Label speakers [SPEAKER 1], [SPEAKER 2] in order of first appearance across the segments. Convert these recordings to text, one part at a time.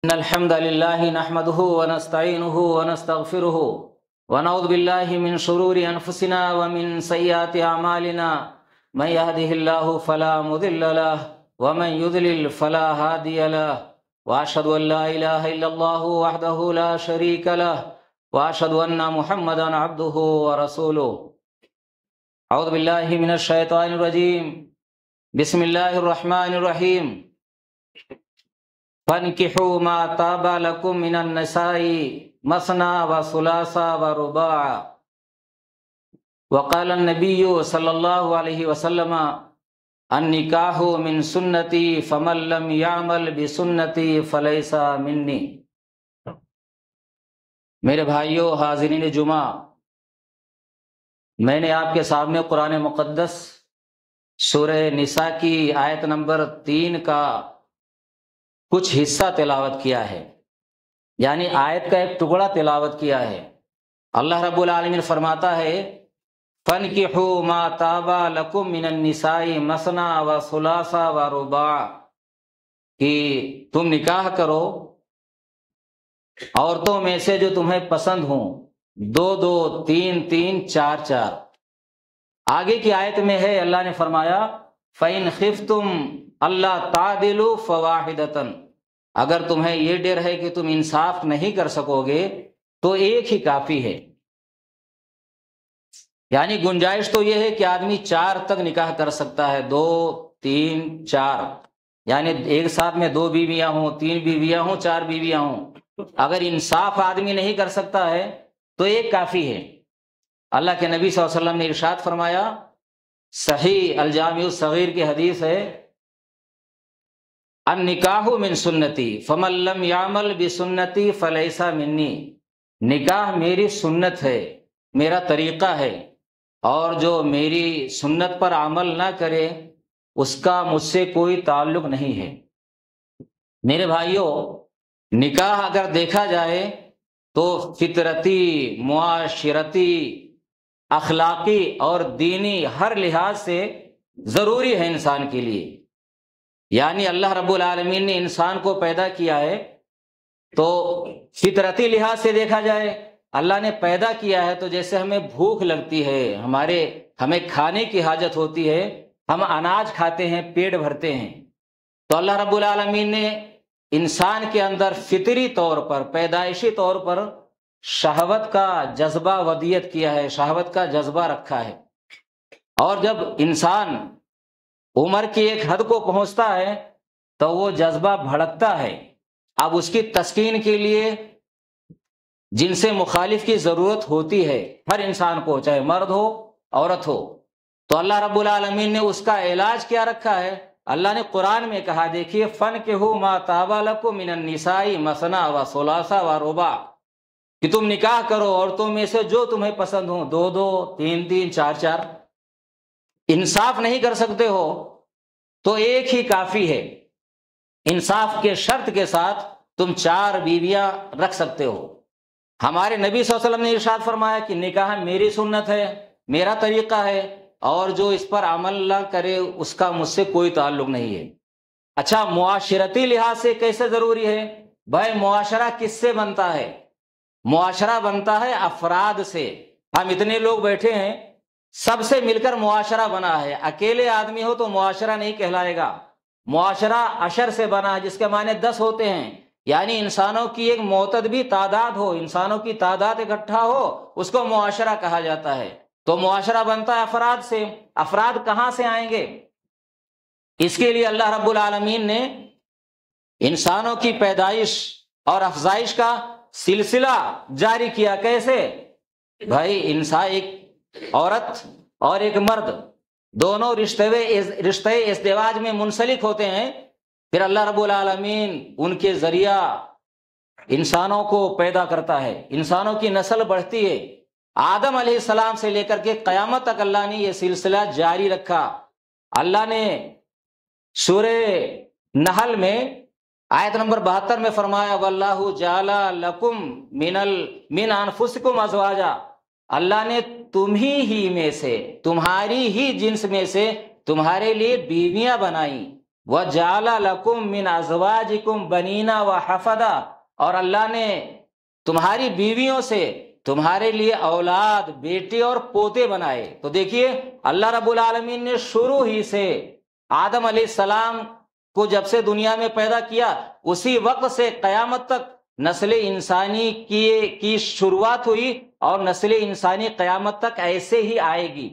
[SPEAKER 1] إن الحمد لله نحمده ونستعينه ونستغفره ونعوذ بالله من شرور أنفسنا ومن سيئات أعمالنا من يهده الله فلا مضل له ومن يضلل فلا هادي له وأشهد أن لا إله إلا الله وحده لا شريك له وأشهد أن محمدا عبده ورسوله. أعوذ بالله من الشيطان الرجيم. بسم الله الرحمن الرحيم. فانكحوا ما طاب لكم من النساء مثنى وثلاث ورباع. وقال النبي صلى الله عليه وسلم النکاح من سنتی فمن لم يعمل بسنتی فلیس منی. میرے بھائیوں حاضرین جمعہ، میں نے آپ کے سامنے قرآن مقدس سورہ نساء کی آیت نمبر 3 کا کچھ حصہ تلاوت کیا ہے، یعنی آیت کا ایک ٹکڑا تلاوت کیا ہے. اللہ رب العالمین فرماتا ہے فَانْكِحُوا مَا طَابَ لَكُم مِّنَ النِّسَاءِ مَثْنَىٰ وَثُلَاثَ وَرُبَاعَ، کہ تم نکاح کرو عورتوں میں سے جو تمہیں پسند ہوں، 2 3 3 4 4. آگے کی آیت میں ہے اللہ نے فرمایا فَإِنْ خِفْتُمْ أَلَّا تَعْدِلُوا فَوَاحِدَةً، اگر تمہیں یہ ڈر ہے کہ تم انصاف نہیں کر سکو گے تو ایک ہی کافی ہے. یعنی گنجائش تو یہ ہے کہ آدمی 4 تک نکاح کر سکتا ہے، 2 3 4، یعنی ایک ساتھ میں 2 بیویاں ہوں، 3 بیویاں ہوں، 4 بیویاں ہوں. اگر انصاف آدمی نہیں کر سکتا ہے تو ایک کافی ہے. اللہ کے نبی صلی اللہ علیہ وسلم نے ارشاد فرمایا، صحیح الجامع الصغیر کی حدیث ہے، النکاح من سنتی فمن لم يعمل بسنتی فلیس منی. نکاح میری سنت ہے، میرا طریقہ ہے، اور جو میری سنت پر عمل نہ کرے اس کا مجھ سے کوئی تعلق نہیں ہے. میرے بھائیوں، نکاح اگر دیکھا جائے تو فطرتی، معاشرتی، اخلاقی اور دینی ہر لحاظ سے ضروری ہے انسان کے لیے. یعنی اللہ رب العالمین نے انسان کو پیدا کیا ہے تو فطرتی لحاظ سے دیکھا جائے اللہ نے پیدا کیا ہے تو جیسے ہمیں بھوک لگتی ہے، ہمیں کھانے کی حاجت ہوتی ہے، ہم اناج کھاتے ہیں، پیٹ بھرتے ہیں، تو اللہ رب العالمین نے انسان کے اندر فطری طور پر، پیدائشی طور پر شہوت کا جذبہ ودیت کیا ہے، شہوت کا جذبہ رکھا ہے. اور جب انسان عمر کی ایک حد کو پہنچتا ہے تو وہ جذبہ بھڑکتا ہے. اب اس کی تسکین کے لیے جن سے مخالف کی ضرورت ہوتی ہے ہر انسان کو، چاہے مرد ہو عورت ہو، تو اللہ رب العالمین نے اس کا علاج کیا رکھا ہے. اللہ نے قرآن میں کہا، دیکھیے فَانْكِحُوا مَا طَابَ لَكُم مِّنَ النِّسَاءِ مَثْنَىٰ وَثُلَاثَ وَرُبَاعَ، کہ تم نکاح کرو عورتوں میں سے جو تمہیں پسند ہوں، 2 3 3 4 4. انصاف نہیں کر سکتے ہو تو ایک ہی کافی ہے. انصاف کے شرط کے ساتھ تم 4 بیویاں رکھ سکتے ہو. ہمارے نبی صلی اللہ علیہ وسلم نے ارشاد فرمایا کہ نکاح میری سنت ہے، میرا طریقہ ہے، اور جو اس پر عمل نہ کرے اس کا مجھ سے کوئی تعلق نہیں ہے. اچھا، معاشرتی لحاظ سے کیسے ضروری ہے؟ بھائی معاشرہ کس سے بنتا ہے؟ معاشرہ بنتا ہے افراد سے. ہم اتنے لوگ بیٹھے ہیں، سب سے مل کر معاشرہ بنا ہے. اکیلے آدمی ہو تو معاشرہ نہیں کہلائے گا. معاشرہ عشر سے بنا ہے، جس کے معنی 10 ہوتے ہیں، یعنی انسانوں کی ایک معتدی تعداد ہو، انسانوں کی تعداد اکٹھا ہو، اس کو معاشرہ کہا جاتا ہے. تو معاشرہ بنتا ہے افراد سے. افراد کہاں سے آئیں گے؟ اس کے لیے اللہ رب العالمین نے انسانوں کی پیدائش اور افزائش کا سلسلہ جاری کیا. کیسے؟ بھائی انسان، ایک عورت اور ایک مرد، دونوں رشتے ازدواج میں منسلک ہوتے ہیں، پھر اللہ رب العالمین ان کے ذریعہ انسانوں کو پیدا کرتا ہے، انسانوں کی نسل بڑھتی ہے. آدم علیہ السلام سے لے کر کے قیامت تک اللہ نے یہ سلسلہ جاری رکھا. اللہ نے سورہ نحل میں آیت نمبر 72 میں فرمایا وَاللَّهُ جَعَلَ لَكُم مِّنْ أَنفُسِكُمْ أَزْوَاجًا، اللہ نے تمہیں ہی میں سے، تمہاری ہی جنس میں سے تمہارے لیے بیویاں بنائیں. وَجَعَلَ لَكُم مِّنْ أَزْوَاجِكُمْ بَنِينَ وَحَفَدًا، اور اللہ نے تمہاری بیویوں سے تمہارے لیے اولاد، بیٹے اور پوتے بنائے۔ تو دیکھیے اللہ رب العالمین نے شروع ہی سے آدم علیہ السلام کو جب سے دنیا میں پیدا کیا، اسی وقت سے قیامت تک نسل انسانی کی شروعات ہوئی، اور نسل انسانی قیامت تک ایسے ہی آئے گی۔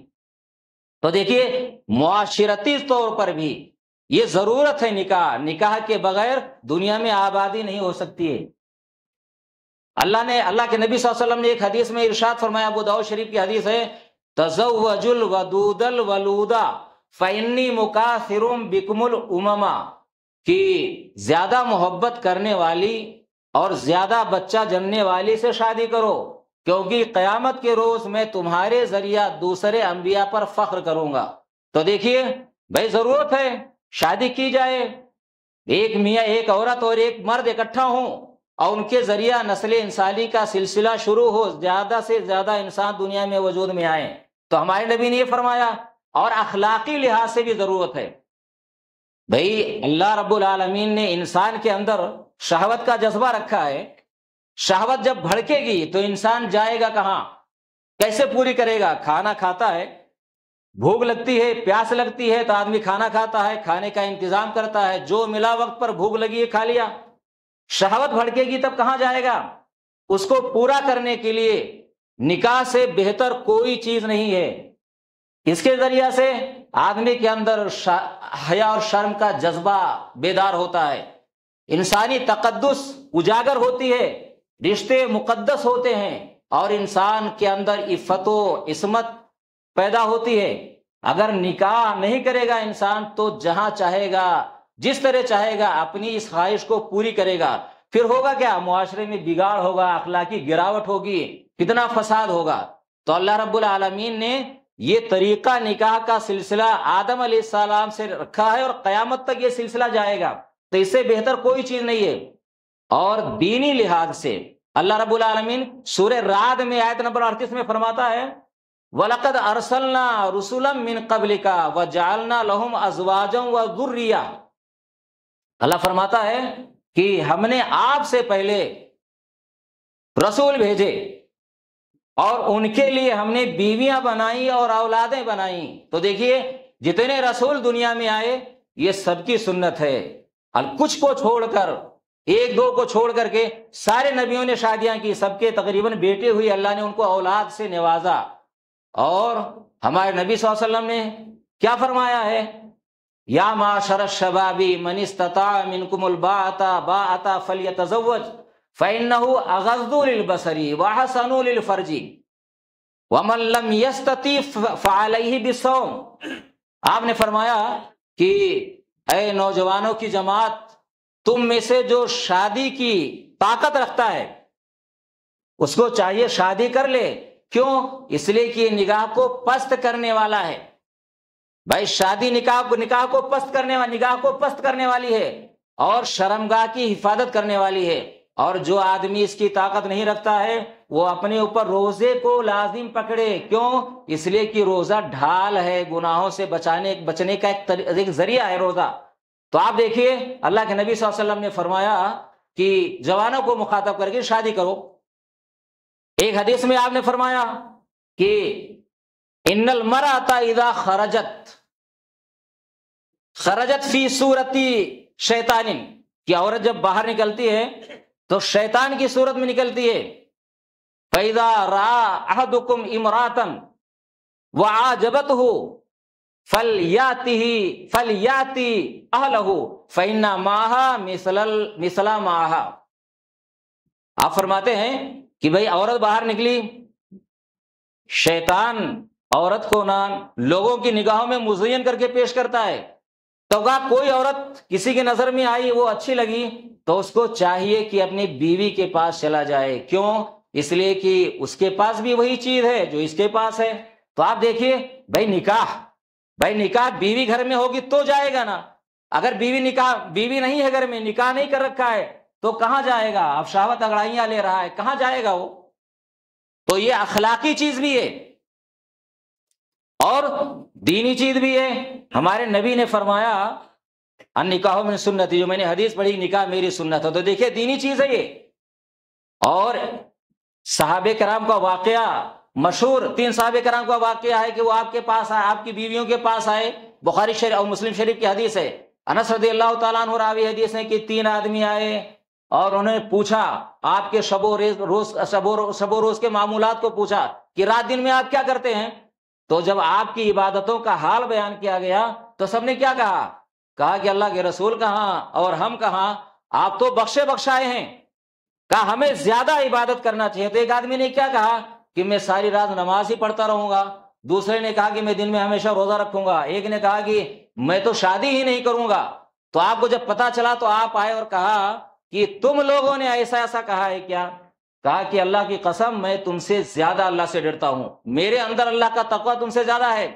[SPEAKER 1] تو دیکھیے معاشرتی طور پر بھی یہ ضرورت ہے نکاح، نکاح کے بغیر دنیا میں آبادی نہیں ہو سکتی ہے۔ اللہ کے نبی صلی اللہ علیہ وسلم نے ایک حدیث میں ارشاد فرمایا، ابو داؤد شریف کی حدیث ہے، تزوجوا الودود الولودا فإنی مکاثر بکم الامم، کہ زیادہ محبت کرنے والی اور زیادہ بچہ جننے والی سے شادی کرو، کیونکہ قیامت کے روز میں تمہارے ذریعہ دوسرے انبیاء پر فخر کروں گا۔ تو دیکھیے بھائی ضرورت ہے شادی کی جائے، ایک میاں ایک عورت اور ایک مرد اکٹھا ہوں اور ان کے ذریعہ نسل انسانی کا سلسلہ شروع ہو، زیادہ سے زیادہ انسان دنیا میں وجود میں آئے۔ تو ہمارے نبی نے یہ فرمایا، اور اخلاقی لحاظ سے بھی ضرورت ہے۔ بھئی اللہ رب العالمین نے انسان کے اندر شہوت کا جذبہ رکھا ہے، شہوت جب بھڑکے گی تو انسان جائے گا کہاں، کیسے پوری کرے گا؟ کھانا کھاتا ہے، بھوک لگتی ہے، پیاس لگتی ہے تو آدمی کھانا کھاتا ہے، کھانے کا انتظام کرتا ہے، جو ملا وقت پر بھوک لگی ہے کھا لیا۔ شہوت بھڑکے گی تب کہاں جائے گا؟ اس کو پورا کرنے کے لیے نکاح سے بہتر کوئی چیز نہیں ہے۔ اس کے ذریعہ سے آدمی کے اندر حیا اور شرم کا جذبہ بیدار ہوتا ہے، انسانی تقدس اجاگر ہوتی ہے، رشتے مقدس ہوتے ہیں، اور انسان کے اندر عفت و عصمت پیدا ہوتی ہے۔ اگر نکاح نہیں کرے گا انسان تو جہاں چاہے گا، جس طرح چاہے گا اپنی اس خواہش کو پوری کرے گا، پھر ہوگا کیا؟ معاشرے میں بگاڑ ہوگا، اخلاقی گراوٹ ہوگی، فتنہ فساد ہوگا۔ تو اللہ رب العالمین نے یہ طریقہ نکاح کا سلسلہ آدم علیہ السلام سے رکھا ہے، اور قیامت تک یہ سلسلہ جائے گا، تو اس سے بہتر کوئی چیز نہیں ہے۔ اور دینی لحاظ سے اللہ رب العالمین سورہ رعد میں آیت نمبر 38 میں فرماتا ہے، وَلَقَدْ أَرْسَلْنَا رُسُلًا مِّن قَبْلِكَ وَجَعَلْنَا لَهُمْ أَزْوَاجًا وَذُرِّيَّةً، اللہ فرماتا ہے کہ ہم نے آپ سے پہلے رسول بھیجے اور ان کے لیے ہم نے بیویاں بنائی اور اولادیں بنائیں۔ تو دیکھیے جتنے رسول دنیا میں آئے یہ سب کی سنت ہے، اور کچھ کو چھوڑ کر، ایک دو کو چھوڑ کر کے سارے نبیوں نے شادیاں کی، سب کے تقریباً بیٹے ہوئے، اللہ نے ان کو اولاد سے نوازا۔ اور ہمارے نبی صلی اللہ علیہ وسلم نے کیا فرمایا ہے؟ یا معاشر الشباب من استطاع منکم الباءۃ فلیتزوج فإنہ اغض للبصر واحسن للفرج ومن لم یستطع فعلیہ بالصوم۔ آپ نے فرمایا کہ اے نوجوانوں کی جماعت، تم میں سے جو شادی کی طاقت رکھتا ہے اس کو چاہیے شادی کر لے۔ کیوں؟ اس لیے کہ یہ نگاہ کو پست کرنے والا ہے۔ بھائی شادی نکاح کو پست کرنے والی ہے، اور شرمگاہ کی حفاظت کرنے والی ہے۔ اور جو آدمی اس کی طاقت نہیں رکھتا ہے وہ اپنے اوپر روزے کو لازم پکڑے۔ کیوں؟ اس لیے کہ روزہ ڈھال ہے، گناہوں سے بچنے کا ایک ذریعہ ہے روزہ۔ تو آپ دیکھیے اللہ کے نبی صلی اللہ علیہ وسلم نے فرمایا کہ جوانوں کو مخاطب کر کے شادی کرو۔ ایک حدیث میں آپ نے فرمایا کہ ان المرأۃ اذا خرجت فی صورت شیطان، کہ عورت جب باہر نکلتی ہے تو شیطان کی صورت میں نکلتی ہے۔ فاذا راى احدکم امرأۃ وعجبته فلیاتی اہلہ فإن معها مثل معها۔ آپ فرماتے ہیں کہ بھئی عورت باہر نکلی، شیطان عورت کو لوگوں کی نگاہوں میں مزین کر کے پیش کرتا ہے۔ تو اگر کوئی عورت کسی کی نظر میں آئی، وہ اچھی لگی، تو اس کو چاہیے کہ اپنی بیوی کے پاس چلا جائے۔ کیوں؟ اس لیے کہ اس کے پاس بھی وہی چیز ہے جو اس کے پاس ہے۔ تو آپ دیکھیے بھائی نکاح بیوی گھر میں ہوگی تو جائے گا نا۔ اگر بیوی نہیں ہے گھر میں، نکاح نہیں کر رکھا ہے، تو کہاں جائے گا؟ اب شہوت انگڑائیاں لے رہا ہے، کہاں جائے گا وہ؟ تو یہ اخلاقی چیز بھی ہے اور دینی چیز بھی ہے۔ ہمارے نبی نے فرمایا النکاح من سنتی، جو میں نے حدیث پڑھی نکاح میری سنت ہے۔ تو دیکھیے دینی چیز ہے یہ۔ اور صحابہ کرام کا واقعہ مشہور، 3 صحابہ کرام کا واقعہ ہے کہ وہ آپ کے پاس آئے، آپ کی بیویوں کے پاس آئے، بخاری شریف اور مسلم شریف کی حدیث ہے۔ انس رضی اللہ تعالیٰ عنہ راوی حدیث ہے کہ 3 آدمی آئے اور انہوں نے پوچھا آپ کے شب و روز کے معمولات کو پوچھا کہ رات دن میں آپ کیا کرتے ہیں؟ تو جب آپ کی عبادتوں کا حال بیان کیا گیا تو سب نے کیا کہا کہ اللہ کے رسول کہاں اور ہم کہاں، آپ تو بخشے بخشائے ہیں، کہا ہمیں زیادہ عبادت کرنا چاہیے۔ تو ایک آدمی نے کیا کہا کہ میں ساری رات نماز ہی پڑھتا رہوں گا، دوسرے نے کہا کہ میں دن میں ہمیشہ روزہ رکھوں گا، ایک نے کہا کہ میں تو شادی ہی نہیں کروں گا۔ تو آپ کو جب پتا چلا تو آپ آئے اور کہا کہ تم لوگوں نے ایسا ایسا کہا ہے کیا؟ کہا کہ اللہ کی قسم میں تم سے زیادہ اللہ سے ڈرتا ہوں، میرے اندر اللہ کا تقویٰ تم سے زیادہ ہے،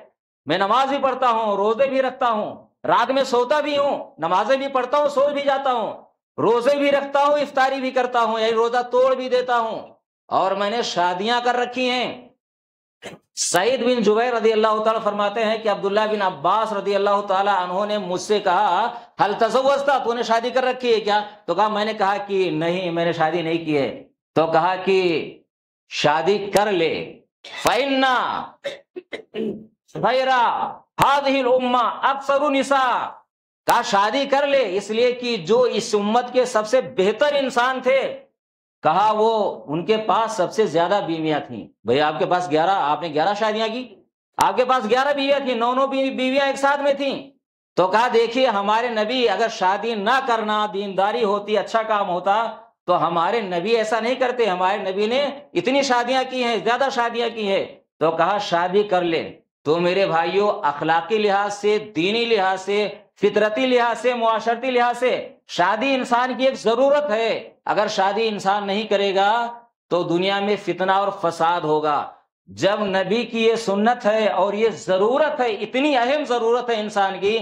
[SPEAKER 1] میں نماز بھی پڑھتا ہوں، روزے بھی رکھتا ہوں، رات میں سوتا بھی ہوں، نمازیں بھی پڑھتا ہوں، سو بھی جاتا ہوں، روزے بھی رکھتا ہوں، افطاری بھی کرتا ہوں، یعنی روزہ توڑ بھی دیتا ہوں، اور میں نے شادیاں کر رکھی ہیں۔ سعید بن جبیر رضی اللہ تعالیٰ فرماتے ہیں کہ عبداللہ بن عباس رضی اللہ تعالیٰ عنہ نے مجھ سے کہا حل تزوجتا، تو نے شادی کر رکھی ہے کیا؟ تو کہا میں نے کہا کہ نہیں میں نے شادی نہیں کی ہے۔ تو کہا کہ شادی کر لے، فَإِنَّ خَيْرَ هَذِهِ الْأُمَّةِ أَكْثَرُ النِّسَاءِ، کہا شادی کر لے اس لیے کہ جو اس امت کے سب سے بہتر انسان تھے، کہا وہ ان کے پاس سب سے زیادہ بیویاں تھیں۔ بھئی آپ کے پاس 11، آپ نے 11 شادیاں کی، آپ کے پاس 11 بیویاں تھیں، 9 بیویاں ایک ساتھ میں تھیں۔ تو کہا دیکھیے ہمارے نبی اگر شادی نہ کرنا دینداری ہوتی، اچھا کام ہوتا، تو ہمارے نبی ایسا نہیں کرتے، ہمارے نبی نے اتنی شادیاں کی ہیں، زیادہ شادیاں کی ہیں۔ تو کہا شادی کر لے۔ تو میرے بھائیوں اخلاقی لحاظ سے، دینی لحاظ سے، فطرتی لحاظ سے، معاشرتی لحاظ سے شادی انسان کی ایک ضرورت ہے۔ اگر شادی انسان نہیں کرے گا تو دنیا میں فتنہ اور فساد ہوگا۔ جب نبی کی یہ سنت ہے اور یہ ضرورت ہے، اتنی اہم ضرورت ہے انسان کی،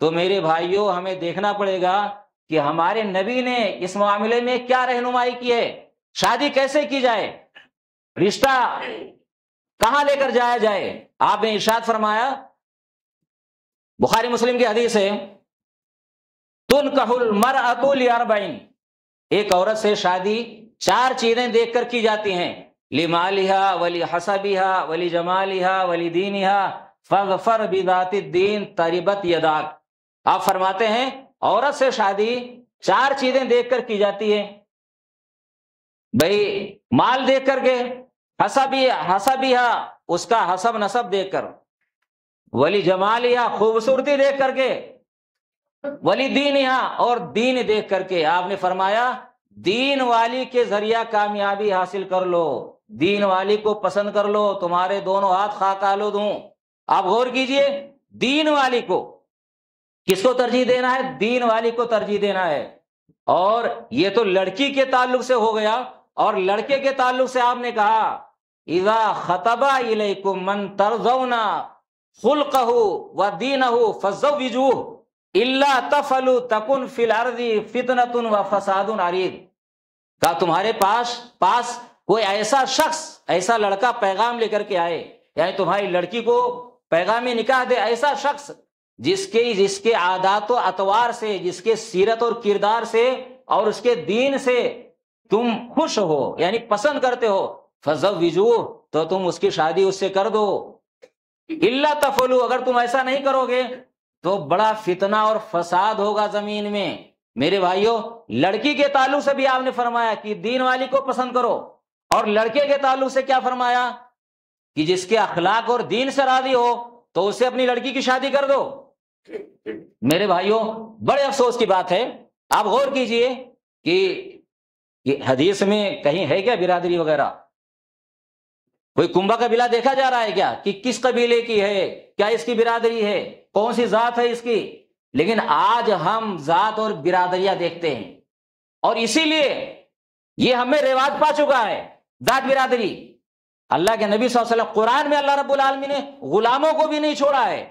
[SPEAKER 1] تو میرے بھائیوں ہمیں دیکھنا پڑے گا کہ ہمارے نبی نے اس معاملے میں کیا رہنمائی کی ہے، شادی کیسے کی جائے، رشتہ کہاں لے کر جایا جائے۔ آپ نے ارشاد فرمایا، بخاری مسلم کی حدیث ہے، تنکح المرأۃ لاربعین، ایک عورت سے شادی 4 چیزیں دیکھ کر کی جاتی ہیں، لمالہا ولحسبہا ولجمالہا ولدینہا فاظفر بذات الدین تربت یداک۔ آپ فرماتے ہیں عورت سے شادی 4 چیزیں دیکھ کر کی جاتی ہے، بھئی مال دیکھ کر کے، حسبہا اس کا حسب نسب دیکھ کر، ولی جمالہا خوبصورتی دیکھ کر کے، ولی دینہا اور دین دیکھ کر کے۔ آپ نے فرمایا دین والی کے ذریعہ کامیابی حاصل کر لو، دین والی کو پسند کر لو، تمہارے دونوں ہاتھ خاک آلود ہوں۔ آپ غور کیجئے، دین والی کو کس کو ترجیح دینا ہے؟ دین والی کو ترجیح دینا ہے۔ اور یہ تو لڑکی کے تعلق سے ہو گیا، اور لڑکے کے تعلق سے آپ نے کہا اذا خطب الیکم من ترضون خلقہ ودینہ فزوجوہ الا تفعلوا تکن فی الارض فتنۃ وفساد عریض۔ کہا تمہارے پاس کوئی ایسا شخص، ایسا لڑکا پیغام لے کر کے آئے، یعنی تمہاری لڑکی کو پیغام نکاح دے ایسا شخص جس کے عادات و اطوار سے، جس کے سیرت اور کردار سے اور اس کے دین سے تم خوش ہو، یعنی پسند کرتے ہو، فزوجوہ تو تم اس کی شادی اس سے کر دو۔ الا تفعلوا، اگر تم ایسا نہیں کرو گے تو بڑا فتنہ اور فساد ہوگا زمین میں۔ میرے بھائیوں لڑکی کے تعلق سے بھی آپ نے فرمایا کہ دین والی کو پسند کرو، اور لڑکے کے تعلق سے کیا فرمایا کہ جس کے اخلاق اور دین سے راضی ہو تو اسے اپنی لڑکی کی شادی کر دو۔ میرے بھائیوں بڑے افسوس کی بات ہے، آپ غور کیجئے کہ یہ حدیث میں کہیں ہے کیا برادری وغیرہ؟ کوئی کنبہ قبیلہ دیکھا جا رہا ہے کیا کہ کس قبیلے کی ہے، کیا اس کی برادری ہے، کون سی ذات ہے اس کی؟ لیکن آج ہم ذات اور برادریاں دیکھتے ہیں، اور اسی لیے یہ ہمیں رواج پا چکا ہے ذات برادری۔ اللہ کے نبی صلی اللہ علیہ وسلم قرآن میں اللہ رب العالمین نے غلاموں کو بھی نہیں چھوڑا ہے۔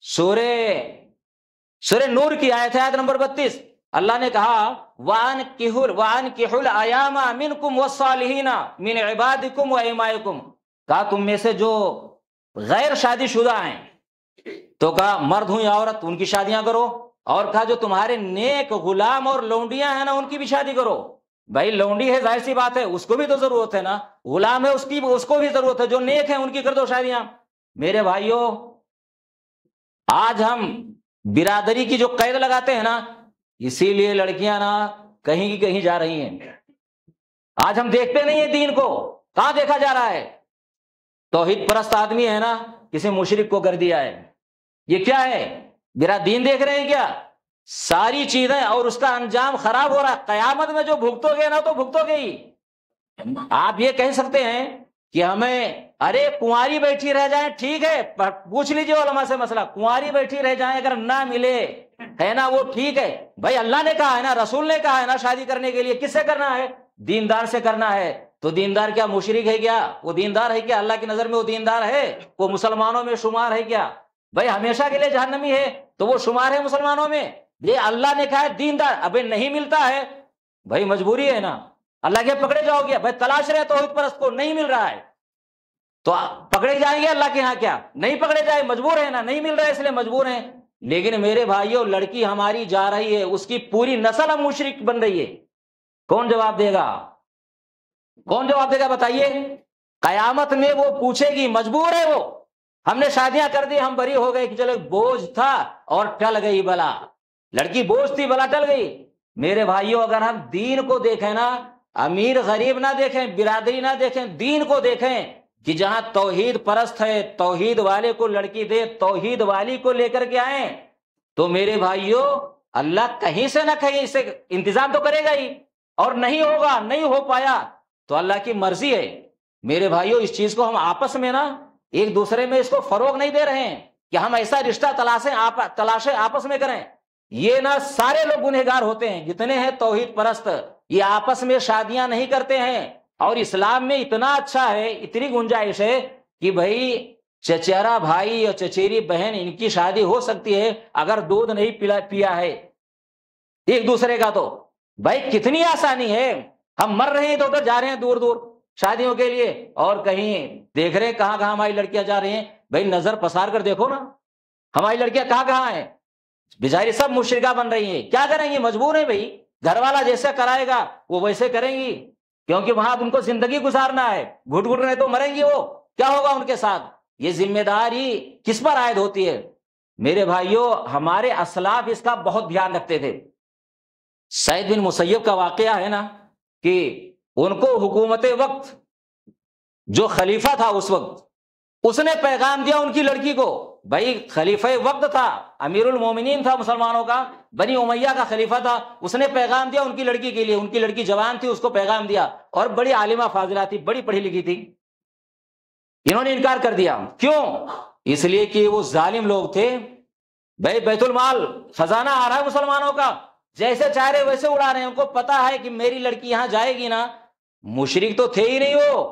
[SPEAKER 1] سورہ نور کی آیت نمبر 32 اللہ نے کہا وَأَنكِحُوا الْأَيَامَ مِنْكُمْ وَالصَّالِحِينَ مِنْ عِبَادِكُمْ وَإِمَائِكُمْ، کہا تم میں سے جو غیر شادی شدہ ہیں، تو کہا مرد ہوں یا عورت ان کی شادیاں کرو، اور کہا جو تمہارے نیک غلام اور لونڈیاں ہیں نا ان کی بھی شادی کرو. بھائی لونڈی ہے ظاہر سی بات ہے اس کو بھی تو ضرورت ہے نا, غلام ہے اس کو بھی ضرورت ہے, جو نیک ہیں ان کی کر دو شادیاں. میرے بھائیوں آج ہم برادری کی جو قید لگاتے ہیں نا, اسی لیے لڑکیاں نا کہیں کی کہیں جا رہی ہیں. آج ہم دیکھتے نہیں ہیں دین کو, کہاں دیکھا جا رہا ہے؟ توحید پرست آدمی ہے نا, کسی مشرک کو کر دیا ہے. یہ کیا ہے؟ میرا دین دیکھ رہے ہیں کیا؟ ساری چیزیں اور اس کا انجام خراب ہو رہا ہے. قیامت میں جو بھگتو گے نا تو بھگتو گے ہی. آپ یہ کہہ سکتے ہیں کہ ہمیں ارے کنواری بیٹھی رہ جائیں, ٹھیک ہے, پوچھ لیجئے علماء سے مسئلہ, کنواری بیٹھی رہ جائیں اگر نہ ملے ہے نا وہ ٹھیک ہے. بھائی اللہ نے کہا ہے نا, رسول نے کہا ہے نا شادی کرنے کے لیے کس سے کرنا ہے؟ دیندار سے کرنا ہے. تو دیندار کیا مشرک ہے کیا؟ وہ دیندار ہے کیا؟ اللہ کی نظر میں وہ دیندار ہے؟ وہ مسلمانوں میں شمار ہے کیا؟ بھائی ہمیشہ کے لیے جہنمی ہے تو وہ شمار ہے مسلمانوں میں؟ یہ اللہ نے کہا ہے دیندار, ابھی نہیں ملتا ہے بھائی مجبوری ہے نا, اللہ کے پکڑے جاؤ گے. بھائی تلاش رہے توحید پرست کو, نہیں مل رہا ہے تو پکڑے جائیں گے اللہ کے ہاں, کیا نہیں پکڑے جائیں, مجبور ہے نا, نہیں مل رہا ہے اس لیے مجبور ہیں. لیکن میرے بھائیوں لڑکی ہماری جا رہی ہے, اس کی پوری نسل اب مشرک بن رہی ہے. کون جواب دے گا؟ کون جواب دے گا بتائیے؟ قیامت میں وہ پوچھے گی, مجبور ہے وہ, ہم نے شادیاں کر دی, ہم بری ہو گئے کہ چلو بوجھ تھا اور ٹل گئی بلا, لڑکی بوجھ تھی بلا ٹل گئی. میرے بھائیوں اگر ہم دین کو دیکھیں نا, امیر غریب نہ دیکھیں, برادری نہ دیکھیں, دین کو دیکھیں کہ جہاں توحید پرست ہے توحید والے کو لڑکی دے, توحید والی کو لے کر کے آئیں, تو میرے بھائیوں اللہ کہیں سے نہ کہیں اسے انتظام تو کرے گا ہی. اور نہیں ہوگا, نہیں ہو پایا تو اللہ کی مرضی ہے. میرے بھائیوں اس چیز کو ہم آپس میں نا ایک دوسرے میں اس کو فروغ نہیں دے رہے ہیں کہ ہم ایسا رشتہ تلاشیں آپس میں کریں. یہ نا سارے لوگ گنہگار ہوتے ہیں جتنے ہیں توحید پرست, یہ آپس میں شادیاں نہیں کرتے ہیں. اور اسلام میں اتنا اچھا ہے, اتنی گنجائش ہے کہ بھائی چچیرا بھائی اور چچیری بہن ان کی شادی ہو سکتی ہے اگر دودھ نہیں پیا ہے ایک دوسرے کا. تو بھائی کتنی آسانی ہے, ہم مر رہے ہیں تو ادھر جا رہے ہیں دور دور شادیوں کے لیے, اور کہیں دیکھ رہے ہیں کہاں کہاں ہماری لڑکیاں جا رہی ہیں. بھائی نظر پسار کر دیکھو نا ہماری لڑکیاں کہاں کہاں ہیں, بیچاری سب مشرکہ بن رہی ہیں. کیا کریں گی, مجبور ہیں بھائی, گھر والا جیسے کرائے گا وہ ویسے کریں گی, کیونکہ وہاں ان کو زندگی گزارنا ہے, گھٹ گھٹ رہے تو مریں گی, وہ کیا ہوگا ان کے ساتھ. یہ ذمہ داری کس پر عائد ہوتی ہے؟ میرے بھائیوں ہمارے اسلاف اس کا بہت دھیان رکھتے تھے. سعید بن مسیب کا واقعہ ہے نا کہ ان کو حکومت وقت جو خلیفہ تھا اس وقت, اس نے پیغام دیا ان کی لڑکی کو. بھائی خلیفہ وقت تھا, امیر المومنین تھا مسلمانوں کا, بنی امیہ کا خلیفہ تھا, اس نے پیغام دیا ان کی لڑکی کے لیے. ان کی لڑکی جوان تھی, اس کو پیغام دیا, اور بڑی عالمہ فاضلہ تھی, بڑی پڑھی لکھی تھی. انہوں نے انکار کر دیا. کیوں؟ اس لیے کہ وہ ظالم لوگ تھے. بھائی بیت المال خزانہ آ رہا ہے مسلمانوں کا, جیسے چاہ رہے ویسے اڑا رہے ہیں. ان کو پتا ہے کہ میری لڑکی یہاں جائے گی نا, مشرک تو تھے ہی نہیں وہ,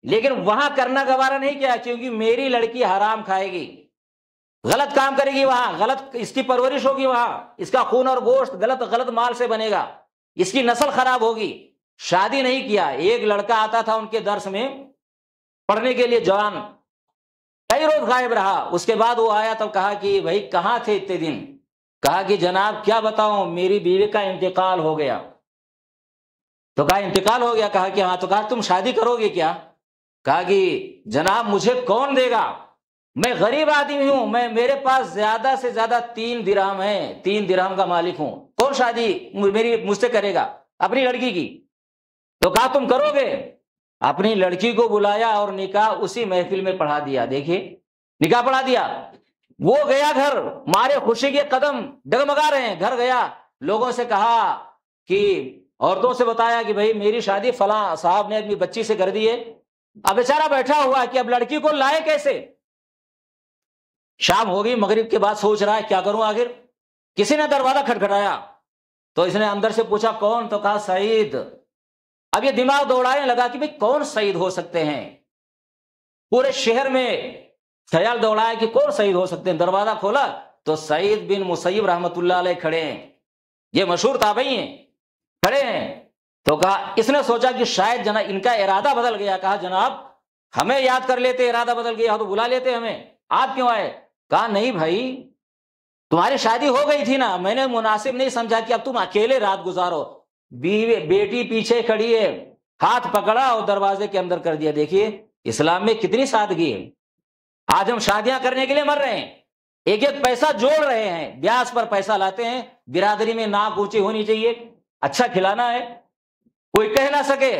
[SPEAKER 1] لیکن وہاں کرنا گوارا نہیں کیا کیونکہ میری لڑکی حرام کھائے گی, غلط کام کرے گی, وہاں غلط اس کی پرورش ہوگی, وہاں اس کا خون اور گوشت غلط مال سے بنے گا, اس کی نسل خراب ہوگی. شادی نہیں کیا. ایک لڑکا آتا تھا ان کے درس میں پڑھنے کے لیے, جوان, کئی روز غائب رہا. اس کے بعد وہ آیا تو کہا کہ بھائی کہاں تھے اتنے دن؟ کہا کہ جناب کیا بتاؤں, میری بیوی کا انتقال ہو گیا. تو کہا انتقال ہو گیا؟ کہا کہ ہاں. تو کہا تم شادی کرو گے کیا؟ کہا کہ جناب مجھے کون دے گا, میں غریب آدمی ہوں, میرے پاس زیادہ سے زیادہ 3 درہم ہیں, 3 درہم کا مالک ہوں, کون شادی مجھ سے کرے گا اپنی لڑکی کی؟ تو کہا تم کرو گے. اپنی لڑکی کو بلایا اور نکاح اسی محفل میں پڑھا دیا. دیکھیے نکاح پڑھا دیا. وہ گیا گھر, مارے خوشی کے قدم ڈگمگا رہے ہیں. گھر گیا, لوگوں سے کہا کہ عورتوں سے بتایا کہ بھائی میری شادی فلاں صاحب نے اپنی بچی سے کر دی ہے. اب بیچارہ بیٹھا ہوا کہ اب لڑکی کو لائے کیسے. شام ہو گئی, مغرب کے بعد سوچ رہا ہے کیا کروں آخر. کسی نے دروازہ کھٹکھٹایا تو اس نے اندر سے پوچھا کون؟ تو کہا سعید. اب یہ دماغ دوڑانے لگا کہ بھئی کون سعید ہو سکتے ہیں, پورے شہر میں خیال دوڑایا کہ کون سعید ہو سکتے ہیں. دروازہ کھولا تو سعید بن مسیب رحمت اللہ علیہ کھڑے ہیں, یہ مشہور تابعی ہیں, کھڑے ہیں. تو کہا, اس نے سوچا کہ شاید جناب ان کا ارادہ بدل گیا. کہا جناب ہمیں یاد کر لیتے, ارادہ بدل گیا تو بلا لیتے ہمیں, آپ کیوں آئے؟ کہا نہیں بھائی تمہاری شادی ہو گئی تھی نا، میں نے مناسب نہیں سمجھا کہ اب تم اکیلے رات گزارو، بیٹی پیچھے کھڑی ہے، ہاتھ پکڑا اور دروازے کے اندر کر دیا۔ دیکھیے اسلام میں کتنی سادگی ہے۔ آج ہم شادیاں کرنے کے لیے مر رہے ہیں، ایک ایک پیسہ جوڑ رہے ہیں، بیاج پر پیسہ لاتے ہیں، برادری میں ناک اونچی ہونی چاہیے، اچھا کھلانا ہے، کوئی کہہ نہ سکے۔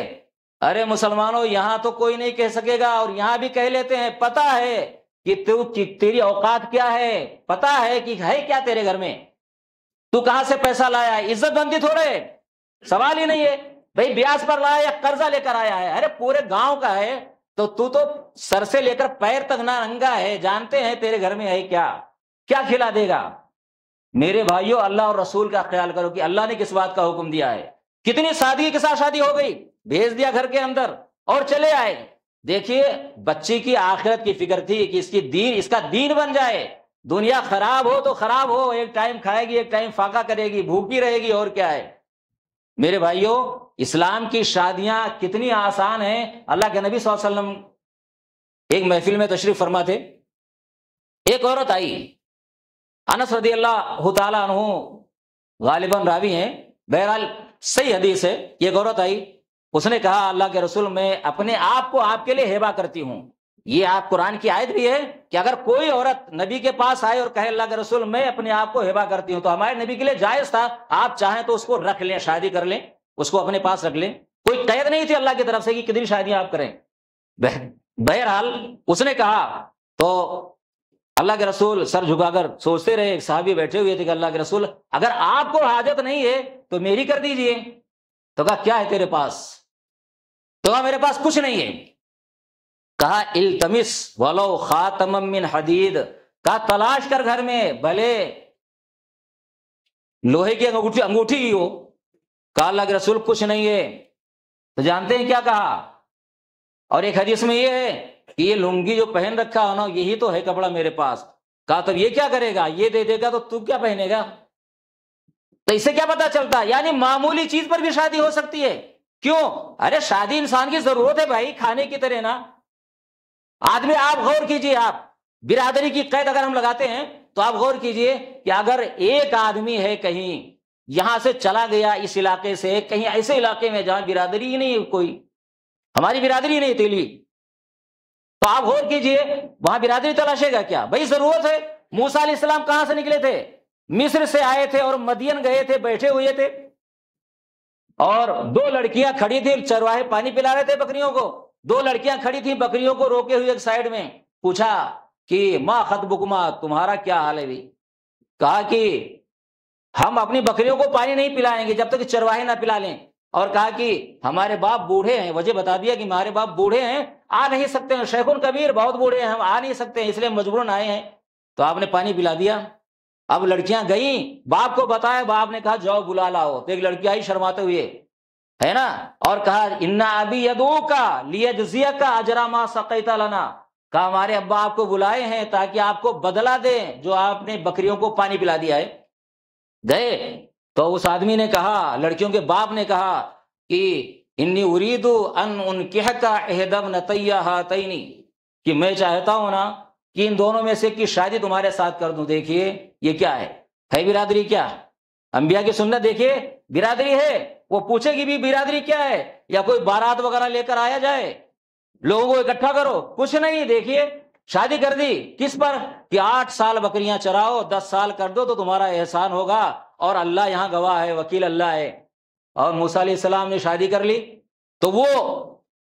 [SPEAKER 1] ارے مسلمانوں، یہاں تو کوئی نہیں کہہ سکے گا، اور یہاں بھی کہہ لیتے ہیں، پتہ ہے کہ تیری اوقات کیا ہے، پتہ ہے کہ ہے کیا تیرے گھر میں، تو کہاں سے پیسہ لایا ہے، عزت بندی تھوڑے، سوال ہی نہیں ہے بھائی بیاج پر لایا یا قرضہ لے کر آیا ہے، ارے پورے گاؤں کا ہے تو سر سے لے کر پیر تک نہ ننگا ہے، جانتے ہیں تیرے گھر میں ہے کیا کھلا دے گا۔ میرے بھائیوں، اللہ اور رسول کا خیال کرو کہ اللہ نے کس بات کا حکم دیا ہے۔ کتنی سادگی کے ساتھ شادی ہو گئی، بھیج دیا گھر کے اندر اور چلے آئے۔ دیکھیے بچی کی آخرت کی فکر تھی کہ اس کا دین بن جائے، دنیا خراب ہو تو خراب ہو، ایک ٹائم کھائے گی ایک ٹائم فاقہ کرے گی، بھوکی رہے گی، اور کیا ہے۔ میرے بھائیوں، اسلام کی شادیاں کتنی آسان ہیں۔ اللہ کے نبی صلی اللہ علیہ وسلم ایک محفل میں تشریف فرما تھے، ایک عورت آئی، انس رضی اللہ تعالیٰ عنہ غالباً راوی ہیں، بہرحال صحیح حدیث ہے، ایک عورت آئی، اس نے کہا اللہ کے رسول میں اپنے آپ کو آپ کے لیے ہیبہ کرتی ہوں۔ یہ آپ قرآن کی آیت بھی ہے کہ اگر کوئی عورت نبی کے پاس آئے اور کہے اللہ کے رسول میں اپنے آپ کو ہیبہ کرتی ہوں، تو ہمارے نبی کے لیے جائز تھا، آپ چاہیں تو اس کو رکھ لیں، شادی کر لیں، اس کو اپنے پاس رکھ لیں، کوئی قید نہیں تھی اللہ کی طرف سے کہ کتنی شادیاں آپ کریں۔ بہرحال اس نے کہا تو اللہ کے رسول سر جھکا کر سوچتے رہے، ایک صحابی بیٹھے ہوئے تھے کہ اللہ کے رسول اگر آپ کو حاجت نہیں ہے تو میری کر دیجئے۔ تو کہا کیا ہے تیرے پاس؟ تو کہا میرے پاس کچھ نہیں ہے۔ کہا التمس ولو خاتما من حدید، کہا تلاش کر گھر میں، بھلے لوہے کی انگوٹھی کی ہو۔ کہا اللہ کے رسول کچھ نہیں ہے۔ تو جانتے ہیں کیا کہا؟ اور ایک حدیث میں یہ ہے کہ یہ لنگی جو پہن رکھا ہے نا، یہی تو ہے کپڑا میرے پاس۔ کہا تو یہ کیا کرے گا؟ یہ دے دے گا تو کیا پہنے گا؟ تو اس سے کیا پتا چلتا؟ یعنی معمولی چیز پر بھی شادی ہو سکتی ہے۔ کیوں؟ ارے شادی انسان کی ضرورت ہے بھائی، کھانے کی طرح نا۔ آدمی، آپ غور کیجئے، آپ برادری کی قید اگر ہم لگاتے ہیں تو آپ غور کیجئے کہ اگر ایک آدمی ہے کہیں یہاں سے چلا گیا اس علاقے سے کہیں ایسے علاقے میں جہاں برادری ہی نہیں ہے، کوئی ہماری برادری نہیں تیلی، تو آپ غور کیجئے وہاں برادری تلاشے گا کیا؟ بھائی ضرورت ہے۔ موسیٰ علیہ السلام کہاں سے نکلے تھے؟ مصر سے آئے تھے اور مدین گئے تھے، بیٹھے ہوئے تھے اور دو لڑکیاں کھڑی تھی، چرواہے پانی پلا رہے تھے بکریوں کو، دو لڑکیاں کھڑی تھی بکریوں کو روکے ہوئے ایک سائیڈ میں، پوچھا کہ ما خطبکما، تمہارا کیا حال ہے بھی؟ کہا کہ ہم اپنی بکریوں کو پانی نہیں پلائیں گے جب تک چرواہے نہ پلا لیں، اور کہا کہ ہمارے باپ بوڑھے ہیں، وجہ بتا دیا کہ ہمارے باپ بوڑھے ہیں، آ نہیں سکتے ہیں، شیخ کبیر بہت بوڑھے ہیں، ہم آ نہیں سکتے ہیں، اس لیے مجبوراً آئے ہیں۔ تو آپ نے پانی پلا دیا۔ اب لڑکیاں گئیں، باپ کو بتایا، باپ نے کہا جاؤ بلا لاؤ، تو ایک لڑکی آئی شرماتے ہوئے، ہے نا، اور کہا انا ابی یدعوکا لیجزیکا اجر ما سقیت لنا، کہا ہمارے ابا آپ کو بلائے ہیں تاکہ آپ کو بدلہ دیں جو آپ نے بکریوں کو پانی پلا دیا ہے۔ گئے تو اس آدمی نے کہا، لڑکیوں کے باپ نے کہا کہ انی ارید ان انکحک احدی ابنتی ہاتین، کہ میں چاہتا ہوں نا کہ ان دونوں میں سے کی شادی تمہارے ساتھ کر دوں۔ دیکھیے یہ کیا ہے برادری؟ کیا انبیاء کی سنت؟ دیکھیے برادری ہے، وہ پوچھے گی بھی برادری کیا ہے، یا کوئی بارات وغیرہ لے کر آیا جائے، لوگوں کو اکٹھا کرو، کچھ نہیں۔ دیکھیے شادی کر دی، کس پر؟ کہ 8 سال بکریاں چراؤ، 10 سال کر دو تو تمہارا احسان ہوگا، اور اللہ یہاں گواہ ہے، وکیل اللہ ہے۔ اور موسیٰ علیہ السلام نے شادی کر لی، تو وہ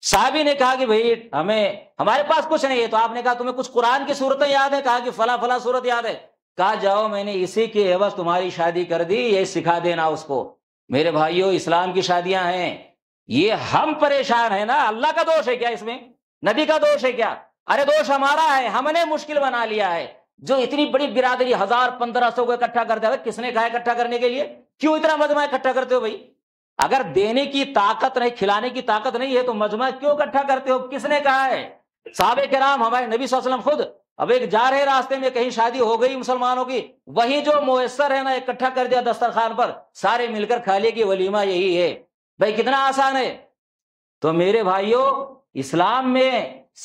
[SPEAKER 1] صحابی نے کہا کہ بھئی ہمارے پاس کچھ نہیں ہے۔ تو آپ نے کہا تمہیں کچھ قرآن کی صورتیں یاد ہے؟ کہا کہ فلاں فلاں صورت یاد ہے۔ کہا جاؤ، میں نے اسی کی عوض تمہاری شادی کر دی، یہ سکھا دینا اس کو۔ میرے بھائیوں، اسلام کی شادیاں ہیں، یہ ہم پریشان ہیں نا، اللہ کا دوش ہے کیا اس میں؟ نبی کا دوش ہے کیا؟ ارے دوش ہمارا ہے، ہم نے مشکل بنا لیا ہے۔ جو اتنی بڑی برادری 1000-1500 کو اکٹھا کرتے ہیں، کس نے کہا اکٹھا کرنے کے لیے؟ کیوں اتنا مجمع اکٹھا کرتے ہو بھائی؟ اگر دینے کی طاقت نہیں، کھلانے کی طاقت نہیں ہے تو مجمع کیوں اکٹھا کرتے ہو؟ کس نے کہا ہے؟ صحابہ کرام، ہمارے نبی صلی اللہ علیہ وسلم خود اب ایک جا رہے راستے میں کہیں شادی ہو گئی مسلمانوں کی، وہی جو میسر ہے نا اکٹھا کر دیا دسترخوان پر، سارے مل کر کھا لے کہ ولیمہ یہی ہے۔ بھائی کتنا آسان ہے۔ تو میرے بھائیوں، اسلام میں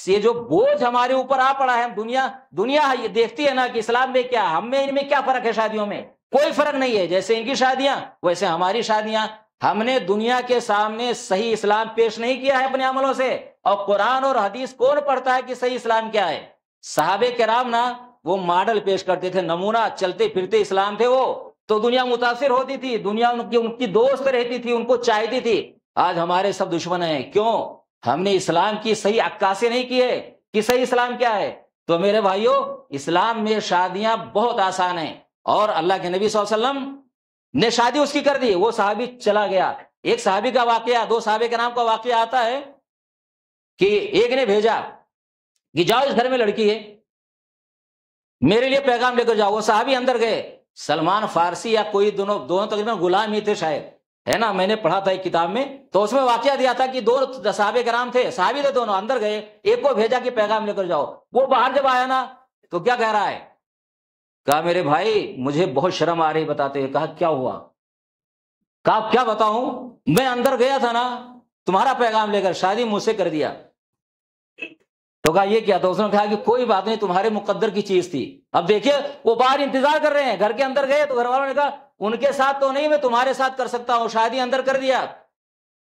[SPEAKER 1] یہ جو بوجھ ہمارے اوپر آ پڑا ہے، دنیا یہ دیکھتی ہے نا کہ اسلام میں کیا، ہم میں ان میں کیا فرق ہے، شادیوں میں کوئی فرق نہیں ہے، جیسے ان کی شادیاں ویسے ہماری شادیاں۔ ہم نے دنیا کے سامنے صحیح اسلام پیش نہیں کیا ہے اپنے عملوں سے، اور قرآن اور حدیث کون پڑھتا ہے کہ صحیح اسلام کیا ہے؟ صحابہ کرام نا وہ ماڈل پیش کرتے تھے، نمونہ چلتے پھرتے اسلام تھے وہ، تو دنیا متاثر ہوتی تھی، دنیا ان کی دوست رہتی تھی، ان کو چاہتی تھی۔ آج ہمارے سب دشمن ہیں، کیوں؟ ہم نے اسلام کی صحیح عکاسی نہیں کی ہے کہ صحیح اسلام کیا ہے۔ تو میرے بھائیوں، اسلام میں شادیاں بہت آسان ہیں، اور اللہ کے نبی صلی اللہ علیہ وسلم نے شادی اس کی کر دی، وہ صحابی چلا گیا۔ ایک صحابی کا واقعہ، دو صحابہ کے نام کا واقعہ آتا ہے کہ ایک نے بھیجا کہ جاؤ اس گھر میں لڑکی ہے، میرے لیے پیغام لے کر جاؤ۔ وہ صحابی اندر گئے، سلمان فارسی یا کوئی دونوں تقریباً غلام ہی تھے شاید، ہے نا، میں نے پڑھا تھا ایک کتاب میں، تو اس میں واقعہ دیا تھا کہ دو صحابہ کرام تھے، صحابی تھے دونوں، اندر گئے، ایک کو بھیجا کہ پیغام لے کر جاؤ۔ وہ باہر جب آیا نا تو کیا کہہ رہا ہے؟ کہا میرے بھائی مجھے بہت شرم آ رہی بتاتے ہوئے۔ کہا کیا ہوا؟ کہا کیا بتاؤں، میں اندر گیا تھا نا تمہارا پیغام لے کر، شادی مجھ سے کر دیا۔ تو کہا یہ کیا؟ تو اس نے کہا کہ کوئی بات نہیں، تمہارے مقدر کی چیز تھی۔ اب دیکھیے وہ باہر انتظار کر رہے ہیں، گھر کے اندر گئے تو گھر والوں نے کہا ان کے ساتھ تو نہیں، میں تمہارے ساتھ کر سکتا ہوں، شادی اندر کر دیا۔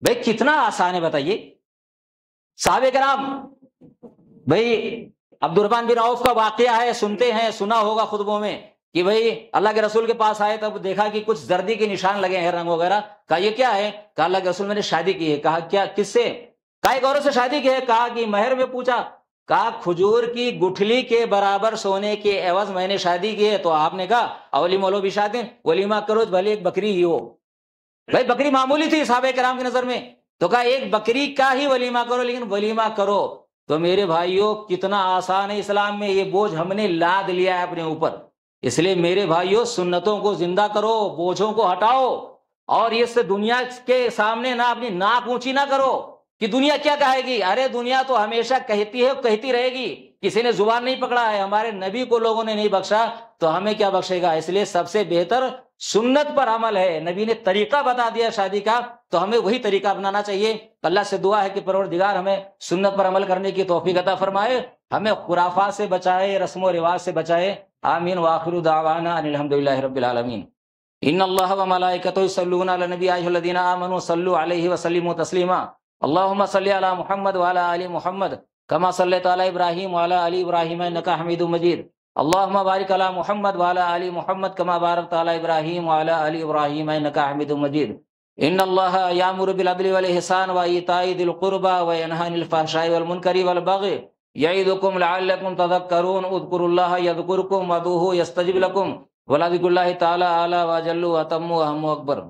[SPEAKER 1] بھائی کتنا آسان ہے بتائیے۔ صحابہ کرام، بھائی عبد الرحمن بن عوف کا واقعہ ہے، سنتے ہیں، سنا ہوگا خطبوں میں، کہ بھائی اللہ کے رسول کے پاس آئے تب دیکھا کہ کچھ زردی کے نشان لگے ہیں، رنگ وغیرہ۔ کہا یہ کیا ہے؟ کہا اللہ کے رسول میں نے شادی کی ہے۔ کہا کیا، کس سے؟ کہا ایک عورت سے شادی کی ہے۔ کہا کہ مہر میں پوچھا؟ کہا کھجور کی گٹھلی کے برابر سونے کے عوض میں نے شادی کی ہے۔ تو آپ نے کہا اولی مولو بھی شادی، ولیمہ کرو بھلے ایک بکری ہی ہو۔ بھائی بکری معمولی تھی صحابہ کرام کی نظر میں، تو کہا ایک بکری کا ہی ولیمہ کرو، لیکن ولیمہ کرو۔ تو میرے بھائیوں کتنا آسان ہے اسلام میں، یہ بوجھ ہم نے لاد لیا ہے اپنے اوپر۔ اس لیے میرے بھائیوں سنتوں کو زندہ کرو، بوجھوں کو ہٹاؤ، اور اس دنیا کے سامنے نہ اپنی ناک اونچی نہ کرو کہ دنیا کیا کہے گی۔ ارے دنیا تو ہمیشہ کہتی ہے، کہتی رہے گی، کسی نے زبان نہیں پکڑا ہے، ہمارے نبی کو لوگوں نے نہیں بخشا تو ہمیں کیا بخشے گا۔ اس لیے سب سے بہتر سنت پر عمل ہے، نبی نے طریقہ بتا دیا شادی کا تو ہمیں وہی طریقہ اپنانا چاہیے۔ اللہ سے دعا ہے کہ پروردگار ہمیں سنت پر عمل کرنے کی توفیق عطا فرمائے، ہمیں خرافات سے بچائے، رسم و رواج سے بچائے۔ آمین وآخر دعوانا ان الحمدللہ رب العالمین۔ ان اللہ وملائکتہ یصلون علی النبی ایھا الذین آمنوا صلوا علیہ وسلموا تسلیما۔ اللهم صل علی محمد وعلی آل محمد کما صلیت علی ابراہیم وعلی آل ابراہیم انک حمید مجید۔ اللهم بارک علی محمد وعلی آل محمد کما بارکت علی ابراہیم وعلی آل ابراہیم انک حمید مجید۔ ان اللہ یامر بالعدل والاحسان وایتاء ذی القربى وینہی عن الفحشاء والمنکر والبغی یعظکم لعلکم تذکرون۔ اذکروا اللہ یذکرکم وادعوہ یستجب لکم ولذکر اللہ تعالی اعلی واجل واتم واہم واکبر۔